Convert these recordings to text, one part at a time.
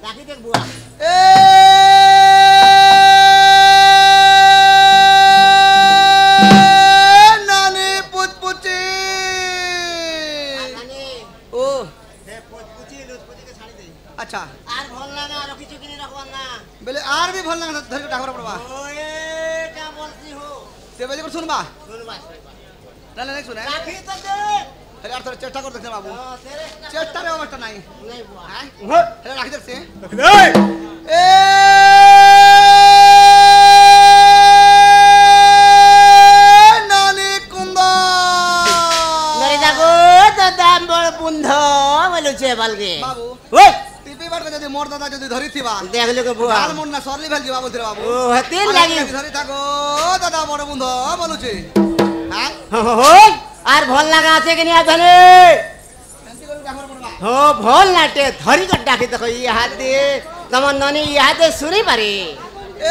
ডাকি দেখ বুয়া এ নানি পুচপুচি নানি ও হে পুচপুচি লুচপুচিকে ছাড়ি দে আচ্ছা আর ভাল লাগে আর কিছু কিনে রাখবা না বলে আর भी ভাল লাগে না ধরে ডাকরা পড়বা ওয়ে কা বলছি হো তে বলে শুনবা শুনবা না না শুনে ডাকি তো দে আরে আর তোর চেষ্টা কর দেখতে বাবু তেরে চেষ্টা রে অবস্থা নাই নাই বুয়া হ্যাঁ আরে রাখি দেখছে এই এ নানি কুন্দা ধরে দেখো তো দাম বড় বন্ধ বলছে বালকে বাবু ওই টিপি বারটা যদি মোর দাদা যদি ধরিছিবা দেখলে কে বুয়া আর মন না সরলি ফেলছি বাবু ধরে বাবু ও হাতে লাগি ধরি থাকো দাদা বড় বন্ধু বলুছে হ্যাঁ হই আর ভাল লাগা আছে কি না জানে হো ভাল নাটে ধরি কর ডাকি দেখো ই হাতে তোমার ননি ই হাতে শুনি পারে এ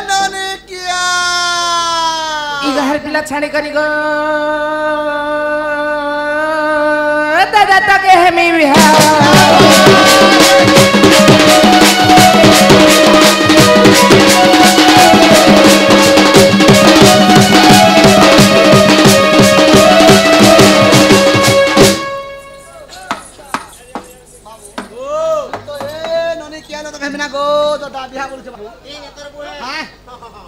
নানি কিয়া इधर पिला छाड़ी करी गो दादा तके है मी बिहार তো এ নানি কিয়া না তো হেমিনা গো তো দা বিয়া বলছে বাবু এই নে তোর বুয়া হ্যাঁ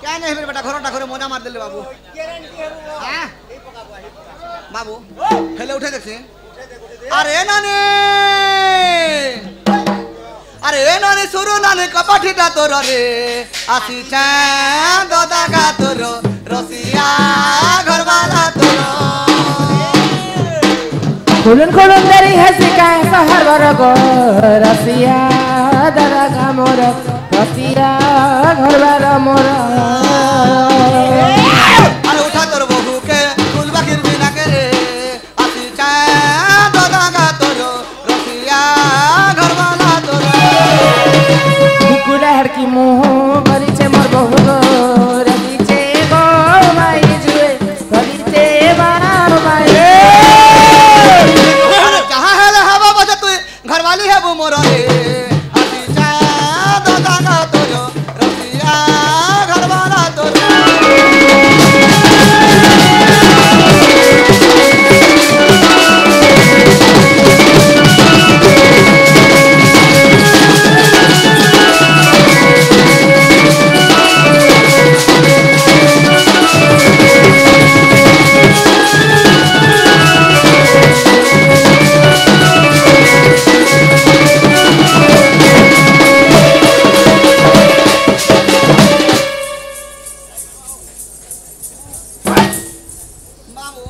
কেন হেবে বেটা ঘরটা ঘরে মজা মার দিলে বাবু গ্যারান্টি হে বুয়া হ্যাঁ এই পকা বুয়া এই পকা বাবু হেলে উঠে দেখছি আরে নানি আরে নানি সুরু নানি কপাঠিটা তোর রে আসি দাদা গা তোর রসিয়া ঘরবালা তোর खुलन खुलन दरी हसी का सहर बरगो रसिया दादा का मोर रसिया घर बार मोर আরে উঠা তোর বহুকে ফুলবা কিরবি না রে আসি দাদা গা তোর রসিয়া ঘরবালা তোর कुकुड़ा हड़की मुँह बरीचे मोर बहु गो रलीचे गो माई जुए रलीचे बार माई अरे जहाँ है ले हवा बजा तू घरवाली है वो मोर रे असि दादा का तोर रसिया घरवाला तोर बाबू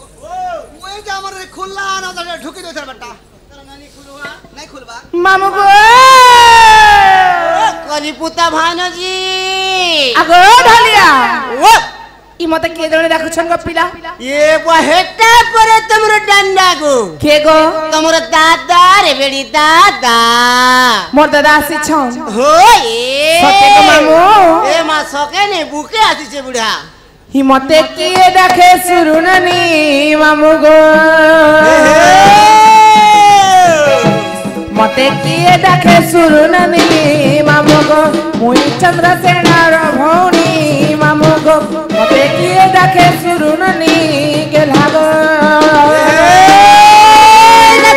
ওই যে আমার খুললা না দাদা ঢুকি দিছ বেটা তোর ননি খুলুয়া নাই খুলবা मामू गो কলিপুতা ভানজি आगो ढलिया ও इ मते के जणे राखुछन गो पिला এ বুয়া হেটা পরে তোমর ডান্ডা গো के गो তোমর দাদা রে বেড়ি দাদা मोर दादा आसी छन হই সতে গো মামু এ মা সকে নে বুকে আসিছে বুড়া हि मते किए डाके सुरुननी मामू गो मते किए डाके सुरुननी मामू गो मुई चंद्रसेनार भौणी मामू गो मते किए डाके सुरुननी गेला गो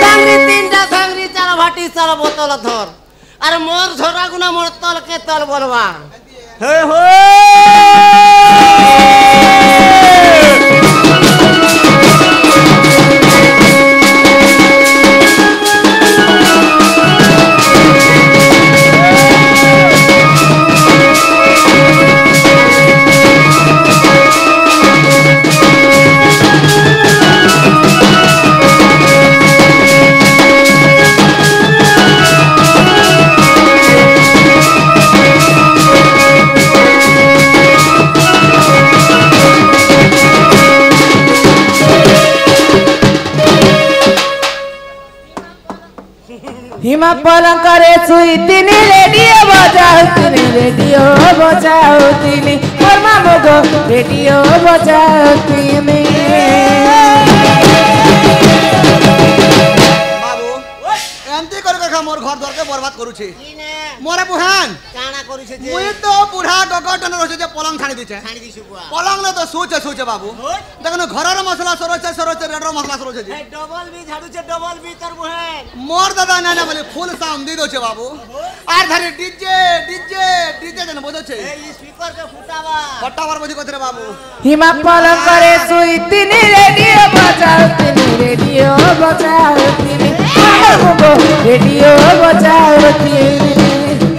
সাংরি তিনটা সাংরি চার ভাটি চার বোতল ধর আর মোর ঝরা গুনা মোর তলকে তল বলবা হে হো हिमा पलंग करे सुई तिनी रेडियो बजाउतिनी मोर मामू गो रेडियो बजाउतिनी बाबू बर्बाद करूछे की ने मोरे बुहान काना करूछे जे मुई तो बुढ़ा गगटन रहछे जे पलंग छाणी दिछे छाणी दिसु बुआ पलंग न तो सोचे बाबू देखनो घरर मसला सरोचे रेडर मसला सरोचे जी डबल भी झाड़ू छे डबल भी तर बुहान मोर दादा ना बोले फुल साउंड दी दो छे बाबू आर धरे डीजे जन बजो छे ए स्पीकर के फुटावा फटावर बजी कथरे बाबू हिमा पलंग करे सुई तिनी रेडियो बजाओ तिनी रेडियो बजाओ तिनी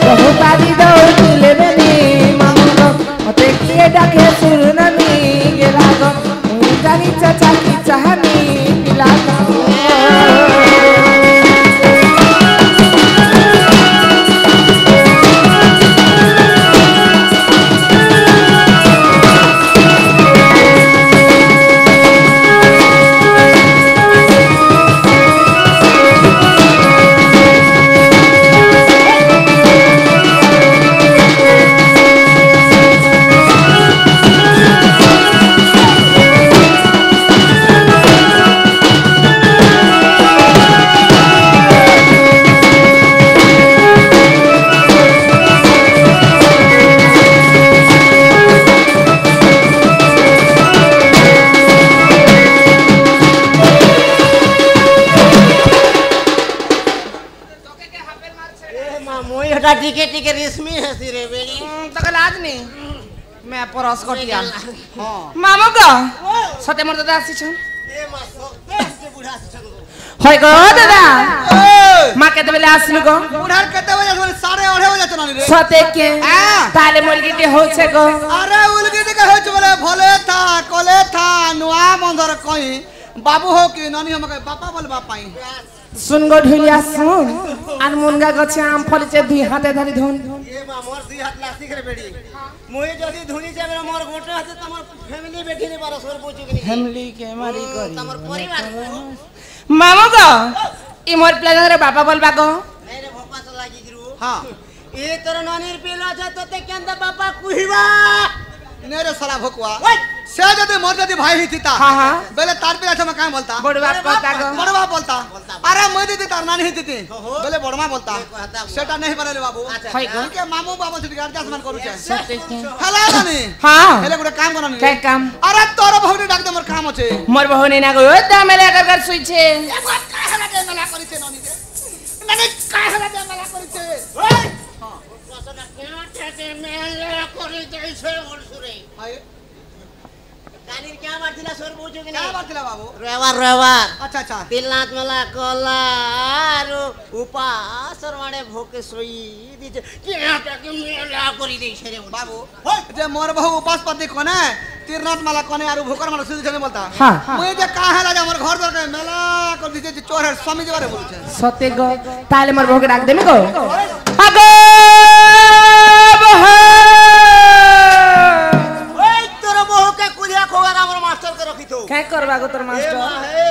बहुत आदि दौड़िले बेनी मामुको मते किए डाके सुरननी गेला गो मुई जानी चाचा की चाहनी पिला गो टिके रेशमी है सिरे बेड़ी तक लाज नहीं मैं परस कटिया हां मामो गो सते मोर दादा आसी छन ए मा सकते से बुढ़ा छन होय गो दादा ए मा के बेले आसलु गो बुढ़ार कते बजे 8:30 बजे चनानी रे सते के ताले मुलगिटी होछे गो अरे उलगिटी के होछ बोले भले था कोले था नुआ बंदर कई बाबू हो कि नानी हमके बापा बोल बापाई सुन गो ढुलिया सुन आन मुनगा गछे आम फलिचे दुई हाथे धरि धुन ए मा मोर दुई हाथ लासी करे बेड़ी मोई जदी धुनी जाबे मोर गोटे हाथे तमर फैमिली बैठी ने बार सोर पूछू कि फैमिली के मारी करी तमर परिवार मामो गो ई मोर प्लेन रे बापा बोलबा गो नहीं रे भोपा तो लागी गिरू हां ए तोर नानीर पेला छ तते केंदा बापा कुहिबा नेरे साला भोकवा से जदी मोर जदी भाई हितिता हां बेले तार पे अच्छा मैं काय बोलता बड़वा कहता गो बड़वा बोलता अरे मैं दीदी तार नानी हितिती बेले बड़मा बोलता सेटा नहीं बनेले बाबू हाय गो के मामू बाबू से गार्ड आसमान करू छे सते के हला नानी हां हेले गुडे काम करनी काय काम अरे तोर बहुनी डाक दे मोर काम আছে मोर बहुनी ना गो दामेले कर सुई छे काय हला दे मला करिते नानी के नानी काय हला दे मला करिते ओए कसना केना ठेके मेले करि दैछे ओरसुरे हाय कानीर क्या मारथिला सोर पूछू कि क्या नहीं बात बाबू रेवार अच्छा अच्छा तिलनाथ मला कलारो उपासर वाडे भोके सोई दिजे केना ठेके मेला करि दैछे रे बाबू जे मोर बहु उपास पति कोने तीरनाथ माला कोने आरु भोकर माला सुधी छने बोलता हां मुई जे काहेला जे हमर घर दर के मेला कर दिजे चोर है स्वामी जबारे बोलु छे सते गो ताले मोर बहुके डाक देमी गो आगो बहा ओए तोर बहु के कुलिया खोगार हमर मास्टर के रखी तो काय करबा गो तोर मास्टर हे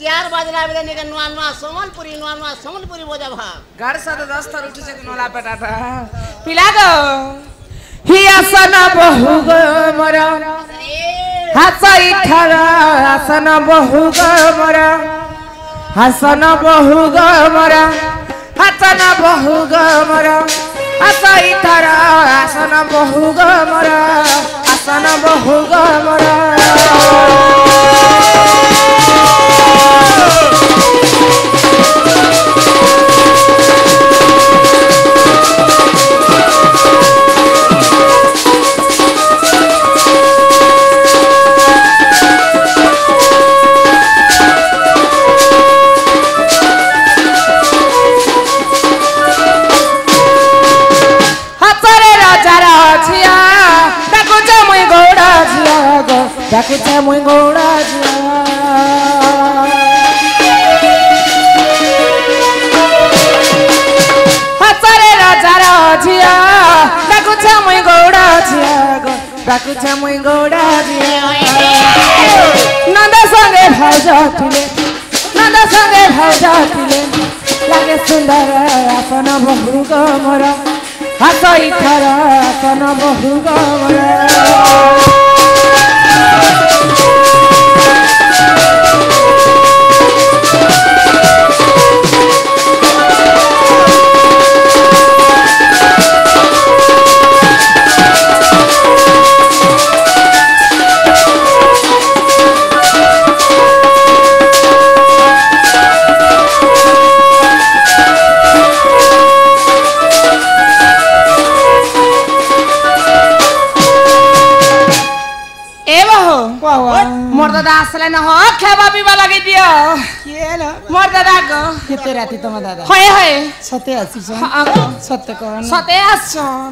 4 बजला बेले निके नुआ समलपुरी बजा भा घर से तो 10 थर उठ से नोला पेटाटा पिला गो हिया सन बहु गो मोर हासई ठरा आसन बहु गो मोर हासन बहु गो मोर हासन बहु गो मोर हासई ठरा आसन बहु गो मोर आसन बहु गो मोर Dakucha muy goraja Hatsare raja rajia Dakucha muy goraja Dakucha muy goraja Nanda sange bhauja tile Nanda sange bhauja tile Lage sundara asana bahu gamara Hasai thara asana bahu gamara দাদা আসলে না হয় খাবা পিবা লাগি দিও কেন মোর দাদা গো কেতে রাতি তোমার দাদা হয় হয় সতে আসিস আগো সত্য কর সতে আসছন